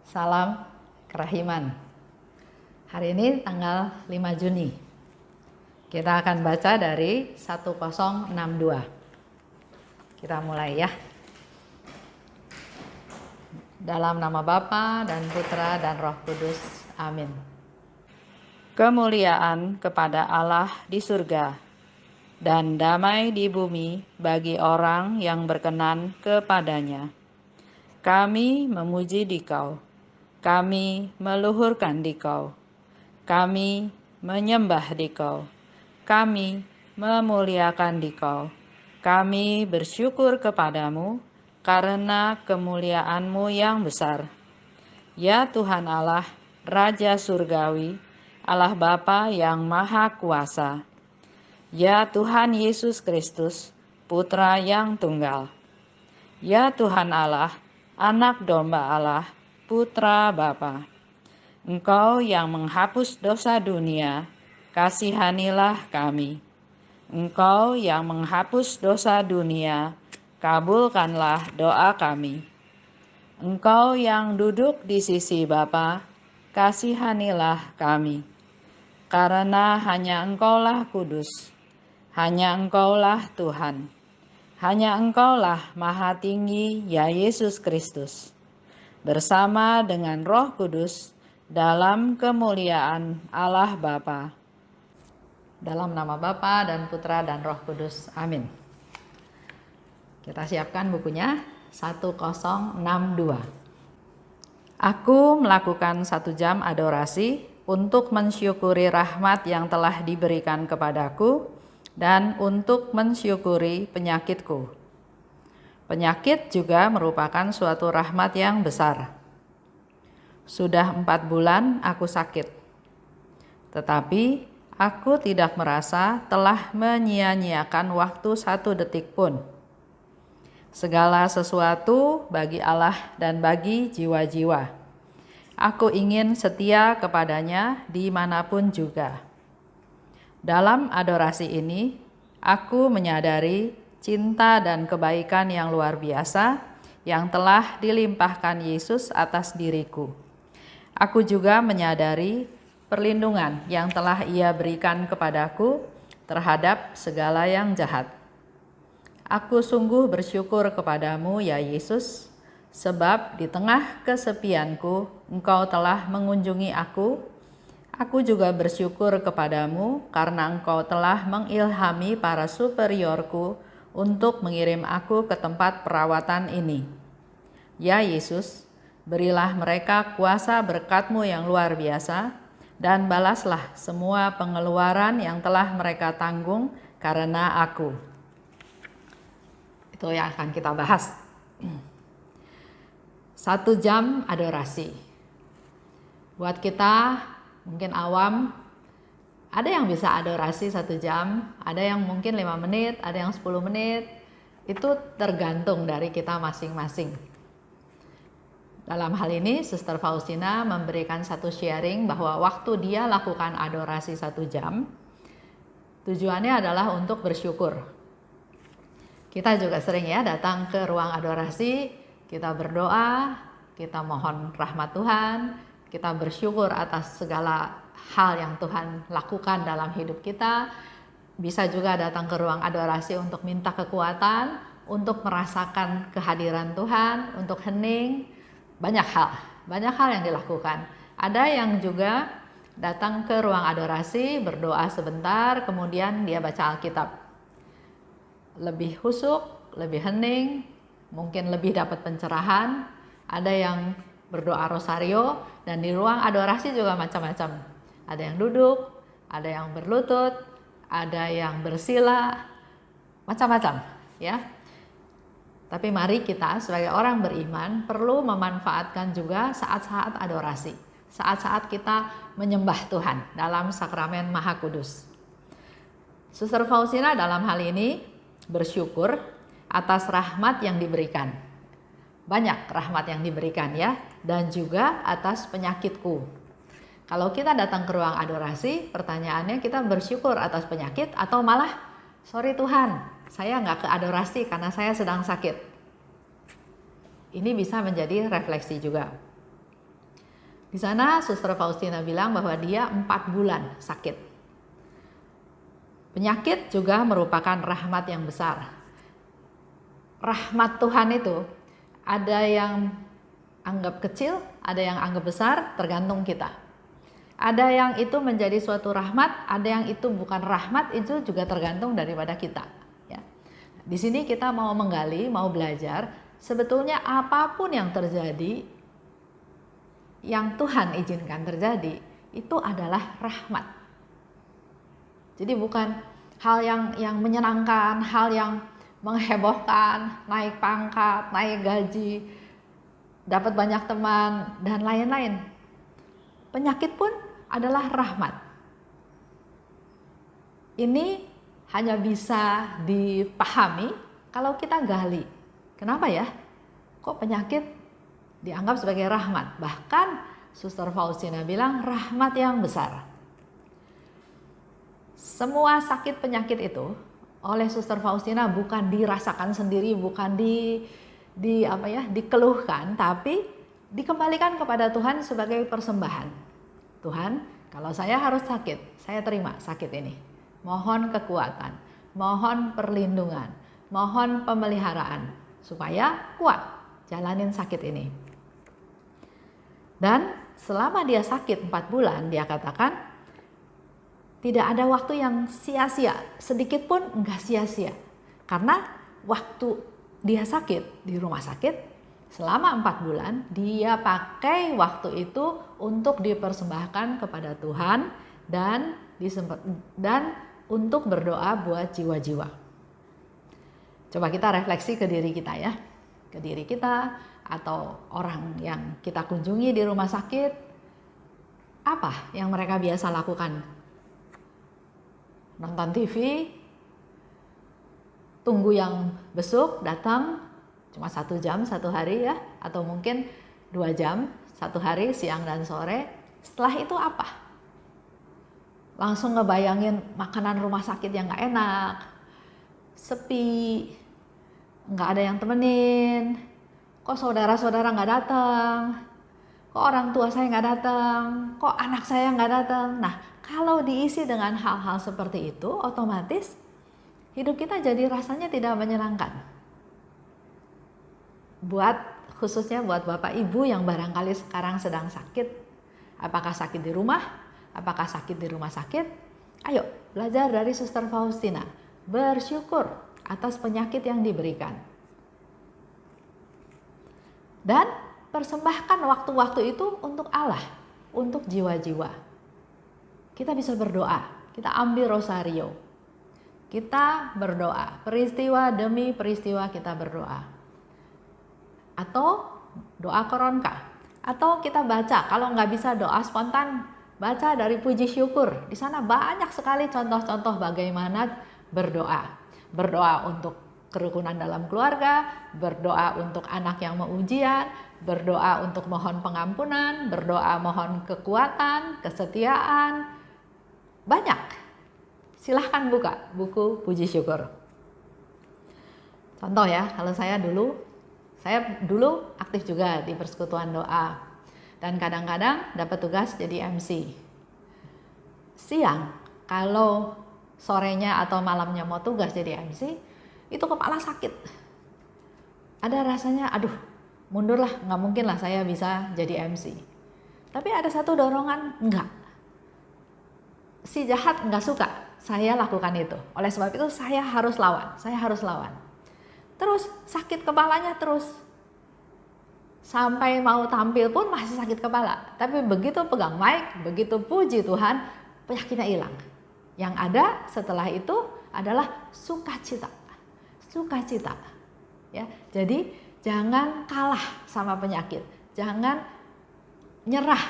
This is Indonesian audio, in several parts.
Salam kerahiman. Hari ini tanggal 5 Juni. Kita akan baca dari 1062. Kita mulai ya. Dalam nama Bapa dan Putra dan Roh Kudus. Amin. Kemuliaan kepada Allah di surga dan damai di bumi bagi orang yang berkenan kepadanya. Kami memuji Dikau. Kami meluhurkan Dikau, kami menyembah Dikau, kami memuliakan Dikau, kami bersyukur kepadamu karena kemuliaan-Mu yang besar. Ya Tuhan Allah, Raja Surgawi, Allah Bapa yang Maha Kuasa. Ya Tuhan Yesus Kristus, Putra yang Tunggal. Ya Tuhan Allah, Anak Domba Allah, Putra Bapa, Engkau yang menghapus dosa dunia, kasihanilah kami. Engkau yang menghapus dosa dunia, kabulkanlah doa kami. Engkau yang duduk di sisi Bapa, kasihanilah kami. Karena hanya Engkaulah kudus, hanya Engkaulah Tuhan, hanya Engkaulah Maha Tinggi, ya Yesus Kristus. Bersama dengan Roh Kudus dalam kemuliaan Allah Bapa. Dalam nama Bapa dan Putra dan Roh Kudus. Amin. Kita siapkan bukunya 1062. Aku melakukan 1 jam adorasi untuk mensyukuri rahmat yang telah diberikan kepadaku dan untuk mensyukuri penyakitku. Penyakit juga merupakan suatu rahmat yang besar. Sudah 4 bulan aku sakit, tetapi aku tidak merasa telah menyia-nyiakan waktu 1 detik pun. Segala sesuatu bagi Allah dan bagi jiwa-jiwa. Aku ingin setia kepadanya dimanapun juga. Dalam adorasi ini, aku menyadari cinta dan kebaikan yang luar biasa yang telah dilimpahkan Yesus atas diriku. Aku juga menyadari perlindungan yang telah Ia berikan kepadaku terhadap segala yang jahat. Aku sungguh bersyukur kepadamu, ya Yesus, sebab di tengah kesepianku Engkau telah mengunjungi aku. Aku juga bersyukur kepadamu karena Engkau telah mengilhami para superiorku untuk mengirim aku ke tempat perawatan ini. Ya Yesus, berilah mereka kuasa berkat-Mu yang luar biasa, dan balaslah semua pengeluaran yang telah mereka tanggung karena aku. Itu yang akan kita bahas. 1 jam adorasi. Buat kita mungkin awam, ada yang bisa adorasi 1 jam, ada yang mungkin 5 menit, ada yang 10 menit. Itu tergantung dari kita masing-masing. Dalam hal ini, Suster Faustina memberikan satu sharing bahwa waktu dia lakukan adorasi 1 jam, tujuannya adalah untuk bersyukur. Kita juga sering ya datang ke ruang adorasi, kita berdoa, kita mohon rahmat Tuhan, kita bersyukur atas segala hal yang Tuhan lakukan dalam hidup kita. Bisa juga datang ke ruang adorasi untuk minta kekuatan, untuk merasakan kehadiran Tuhan, untuk hening. Banyak hal yang dilakukan. Ada yang juga datang ke ruang adorasi, berdoa sebentar, kemudian dia baca Alkitab. Lebih husuk, lebih hening, mungkin lebih dapat pencerahan. Ada yang berdoa rosario, dan di ruang adorasi juga macam-macam. Ada yang duduk, ada yang berlutut, ada yang bersila, macam-macam ya. Tapi mari kita sebagai orang beriman perlu memanfaatkan juga saat-saat adorasi, saat-saat kita menyembah Tuhan dalam sakramen Maha Kudus. Suster Faustina dalam hal ini bersyukur atas rahmat yang diberikan. Banyak rahmat yang diberikan ya, dan juga atas penyakitku. Kalau kita datang ke ruang adorasi, pertanyaannya kita bersyukur atas penyakit atau malah, sorry Tuhan, saya nggak ke adorasi karena saya sedang sakit. Ini bisa menjadi refleksi juga. Di sana Suster Faustina bilang bahwa dia 4 bulan sakit. Penyakit juga merupakan rahmat yang besar. Rahmat Tuhan itu ada yang anggap kecil, ada yang anggap besar, tergantung kita. Ada yang itu menjadi suatu rahmat, ada yang itu bukan rahmat, itu juga tergantung daripada kita. Ya. Di sini kita mau menggali, mau belajar, sebetulnya apapun yang terjadi, yang Tuhan izinkan terjadi, itu adalah rahmat. Jadi bukan hal yang menyenangkan, hal yang menghebohkan, naik pangkat, naik gaji, dapat banyak teman, dan lain-lain. Penyakit pun adalah rahmat. Ini hanya bisa dipahami kalau kita gali. Kenapa ya? Kok penyakit dianggap sebagai rahmat? Bahkan Suster Faustina bilang rahmat yang besar. Semua sakit penyakit itu oleh Suster Faustina bukan dirasakan sendiri, bukan dikeluhkan, tapi dikembalikan kepada Tuhan sebagai persembahan. Tuhan, kalau saya harus sakit, saya terima sakit ini. Mohon kekuatan, mohon perlindungan, mohon pemeliharaan supaya kuat jalanin sakit ini. Dan selama dia sakit 4 bulan, dia katakan tidak ada waktu yang sia-sia, sedikit pun enggak sia-sia. Karena waktu dia sakit di rumah sakit selama 4 bulan, dia pakai waktu itu untuk dipersembahkan kepada Tuhan dan untuk berdoa buat jiwa-jiwa. Coba kita refleksi ke diri kita ya, ke diri kita atau orang yang kita kunjungi di rumah sakit, apa yang mereka biasa lakukan? Nonton TV, tunggu yang besuk datang cuma 1 jam 1 hari ya, atau mungkin 2 jam 1 hari, siang dan sore. Setelah itu apa? Langsung ngebayangin makanan rumah sakit yang gak enak, sepi, gak ada yang temenin, kok saudara-saudara gak datang, kok orang tua saya gak datang, kok anak saya gak datang. Nah, kalau diisi dengan hal-hal seperti itu, otomatis hidup kita jadi rasanya tidak menyenangkan. Khususnya buat Bapak Ibu yang barangkali sekarang sedang sakit. Apakah sakit di rumah? Apakah sakit di rumah sakit? Ayo belajar dari Suster Faustina. Bersyukur atas penyakit yang diberikan. Dan persembahkan waktu-waktu itu untuk Allah, untuk jiwa-jiwa. Kita bisa berdoa, kita ambil rosario. Kita berdoa, peristiwa demi peristiwa kita berdoa. Atau doa koronka. Atau kita baca, kalau nggak bisa doa spontan, baca dari puji syukur. Di sana banyak sekali contoh-contoh bagaimana berdoa. Berdoa untuk kerukunan dalam keluarga, berdoa untuk anak yang mau ujian, berdoa untuk mohon pengampunan, berdoa mohon kekuatan, kesetiaan. Banyak. Silahkan buka buku puji syukur. Contoh ya, kalau saya dulu aktif juga di persekutuan doa. Dan kadang-kadang dapat tugas jadi MC. Siang, kalau sorenya atau malamnya mau tugas jadi MC, itu kepala sakit. Ada rasanya, aduh mundur lah, nggak mungkin lah saya bisa jadi MC. Tapi ada satu dorongan, enggak. Si jahat nggak suka saya lakukan itu. Oleh sebab itu saya harus lawan. Terus sakit kepalanya terus. Sampai mau tampil pun masih sakit kepala. Tapi begitu pegang mic, begitu puji Tuhan, penyakitnya hilang. Yang ada setelah itu adalah sukacita. Sukacita. Ya, jadi jangan kalah sama penyakit. Jangan nyerah.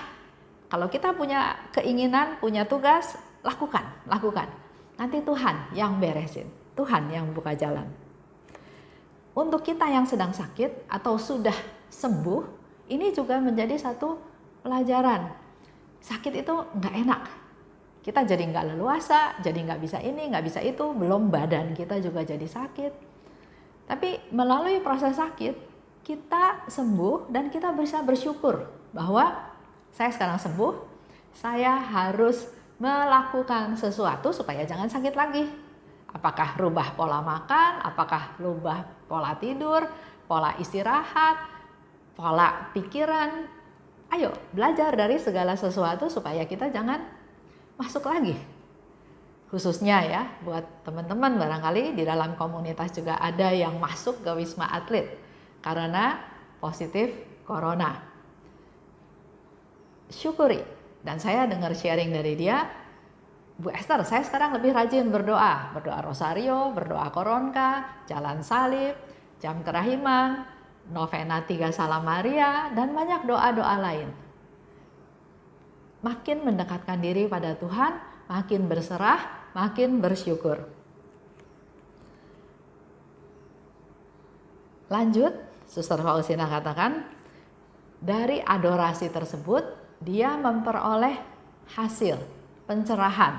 Kalau kita punya keinginan, punya tugas, lakukan. Nanti Tuhan yang beresin, Tuhan yang buka jalan. Untuk kita yang sedang sakit atau sudah sembuh, ini juga menjadi satu pelajaran. Sakit itu nggak enak. Kita jadi nggak leluasa, jadi nggak bisa ini, nggak bisa itu, belum badan kita juga jadi sakit. Tapi melalui proses sakit, kita sembuh dan kita bisa bersyukur bahwa saya sekarang sembuh, saya harus melakukan sesuatu supaya jangan sakit lagi. Apakah rubah pola makan, apakah rubah pola tidur, pola istirahat, pola pikiran. Ayo belajar dari segala sesuatu supaya kita jangan masuk lagi. Khususnya ya buat teman-teman barangkali di dalam komunitas juga ada yang masuk ke Wisma Atlet karena positif corona. Syukuri. Dan saya dengar sharing dari dia, Bu Esther, saya sekarang lebih rajin berdoa rosario, berdoa koronka, jalan salib, jam kerahiman, novena 3 Salam Maria, dan banyak doa-doa lain. Makin mendekatkan diri pada Tuhan, makin berserah, makin bersyukur. Lanjut, Suster Faustina katakan, dari adorasi tersebut, dia memperoleh hasil, pencerahan,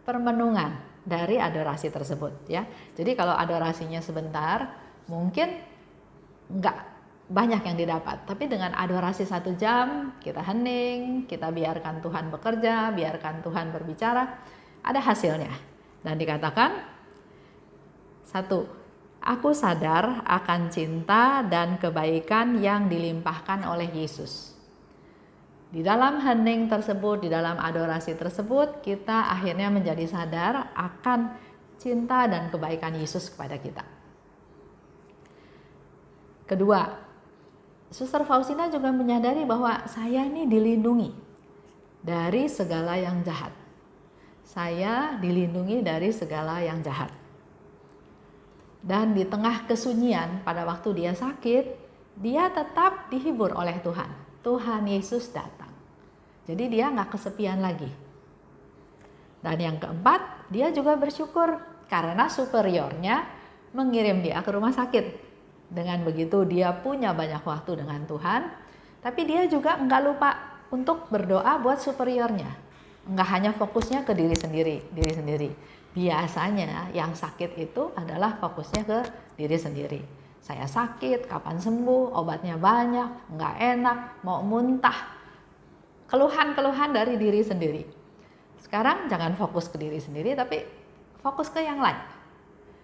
permenungan dari adorasi tersebut. Ya. Jadi kalau adorasinya sebentar, mungkin nggak banyak yang didapat, tapi dengan adorasi 1 jam kita hening, kita biarkan Tuhan bekerja, biarkan Tuhan berbicara, ada hasilnya. Dan dikatakan 1, aku sadar akan cinta dan kebaikan yang dilimpahkan oleh Yesus. Di dalam hening tersebut, di dalam adorasi tersebut, kita akhirnya menjadi sadar akan cinta dan kebaikan Yesus kepada kita. Kedua, Suster Faustina juga menyadari bahwa saya ini dilindungi dari segala yang jahat. Saya dilindungi dari segala yang jahat. Dan di tengah kesunyian pada waktu dia sakit, dia tetap dihibur oleh Tuhan. Tuhan Yesus datang. Jadi dia nggak kesepian lagi. Dan yang keempat, dia juga bersyukur karena superiornya mengirim dia ke rumah sakit. Dengan begitu dia punya banyak waktu dengan Tuhan, tapi dia juga nggak lupa untuk berdoa buat superiornya. Nggak hanya fokusnya ke diri sendiri. Biasanya yang sakit itu adalah fokusnya ke diri sendiri. Saya sakit, kapan sembuh, obatnya banyak, nggak enak, mau muntah. Keluhan-keluhan dari diri sendiri. Sekarang jangan fokus ke diri sendiri, tapi fokus ke yang lain.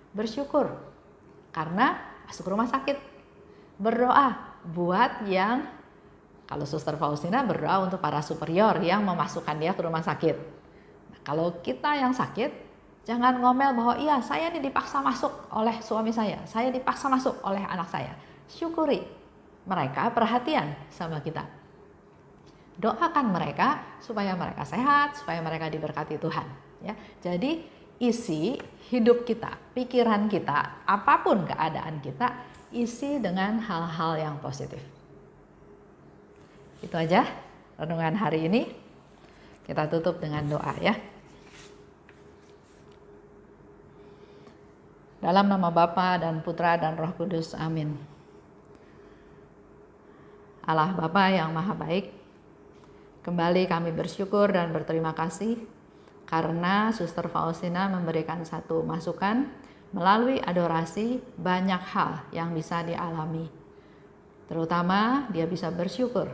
Bersyukur karena masuk rumah sakit. Berdoa buat yang, kalau Suster Faustina berdoa untuk para superior yang memasukkan dia ke rumah sakit. Nah, kalau kita yang sakit, jangan ngomel bahwa iya saya ini dipaksa masuk oleh suami saya dipaksa masuk oleh anak saya. Syukuri mereka perhatian sama kita. Doakan mereka supaya mereka sehat, supaya mereka diberkati Tuhan. Ya, jadi isi hidup kita, pikiran kita, apapun keadaan kita, isi dengan hal-hal yang positif. Itu aja renungan hari ini. Kita tutup dengan doa ya. Dalam nama Bapa dan Putra dan Roh Kudus, amin. Allah Bapa yang Maha Baik, kembali kami bersyukur dan berterima kasih karena Suster Faustina memberikan satu masukan melalui adorasi banyak hal yang bisa dialami. Terutama dia bisa bersyukur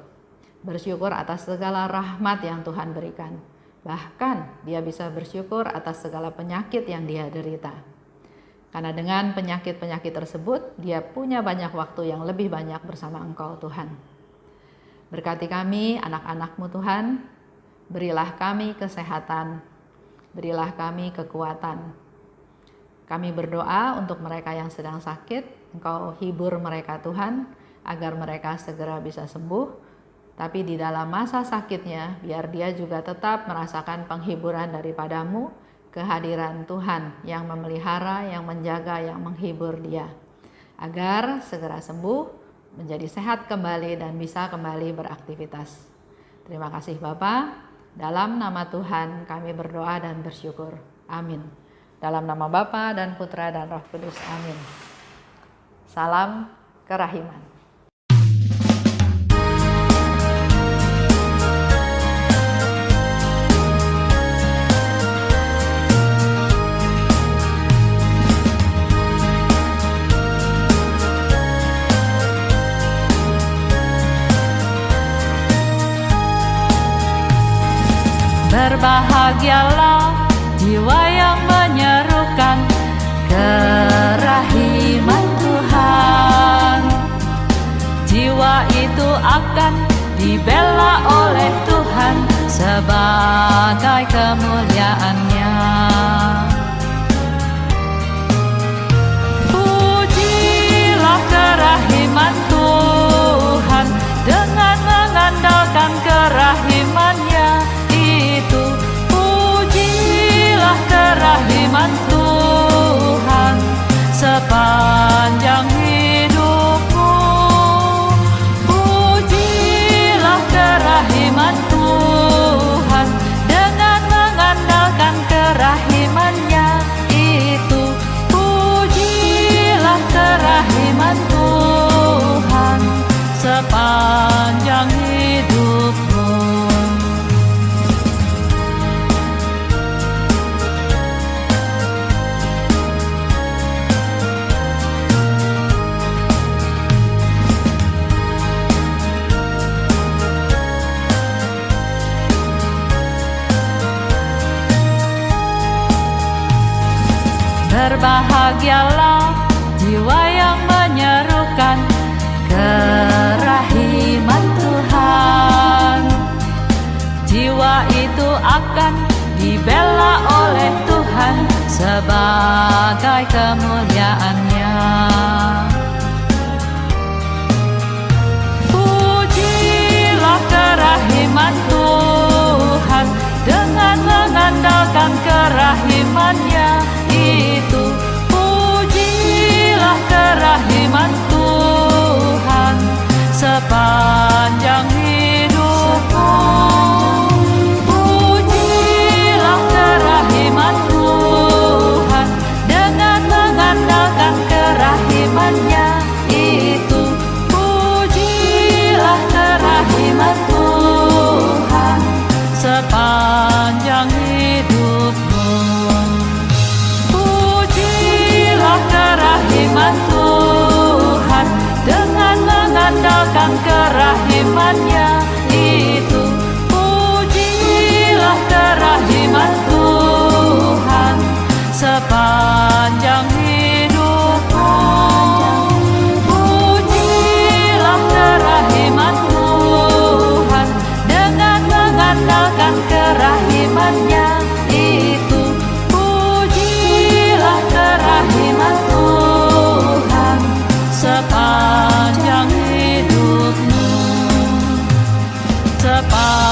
atas segala rahmat yang Tuhan berikan. Bahkan dia bisa bersyukur atas segala penyakit yang dia derita. Karena dengan penyakit-penyakit tersebut, dia punya banyak waktu yang lebih banyak bersama Engkau Tuhan. Berkati kami, anak-anak-Mu Tuhan, berilah kami kesehatan, berilah kami kekuatan. Kami berdoa untuk mereka yang sedang sakit, Engkau hibur mereka Tuhan, agar mereka segera bisa sembuh. Tapi di dalam masa sakitnya, biar dia juga tetap merasakan penghiburan daripada-Mu, kehadiran Tuhan yang memelihara, yang menjaga, yang menghibur dia. Agar segera sembuh, menjadi sehat kembali dan bisa kembali beraktivitas. Terima kasih Bapa. Dalam nama Tuhan kami berdoa dan bersyukur. Amin. Dalam nama Bapa dan Putra dan Roh Kudus. Amin. Salam kerahiman. Berbahagialah jiwa yang menyerukan kerahiman Tuhan. Jiwa itu akan dibela oleh Tuhan sebagai kemuliaan-Nya. Pujilah kerahiman Tuhan dengan mengandalkan kerahiman-Nya itu. Pujilah kerahiman Tuhan sepanjang hidupmu. Pujilah kerahiman Tuhan dengan mengandalkan kerahiman-Nya itu. Pujilah kerahiman Tuhan sepanjang hidupmu. Berbahagialah jiwa yang menyerukan kerahiman Tuhan. Jiwa itu akan dibela oleh Tuhan sebagai kemuliaan-Nya. Pujilah kerahiman Tuhan dengan mengandalkan kerahiman-Nya itu. Pujilah kerahiman Tuhan sepanjang hidupmu. Pujilah kerahiman Tuhan dengan mengandalkan kerahiman-Nya itu. Pujilah kerahiman Tuhan sepanjang hidupmu. Pujilah kerahiman Tuhan dengan mengandalkan kerahiman-Nya itu. Pujilah kerahiman Tuhan sepanjang hidupmu. Pujilah kerahiman Tuhan dengan mengandalkan kerahiman-Nya itu. Pujilah kerahiman Tuhan sepanjang hidupmu. Sepanjang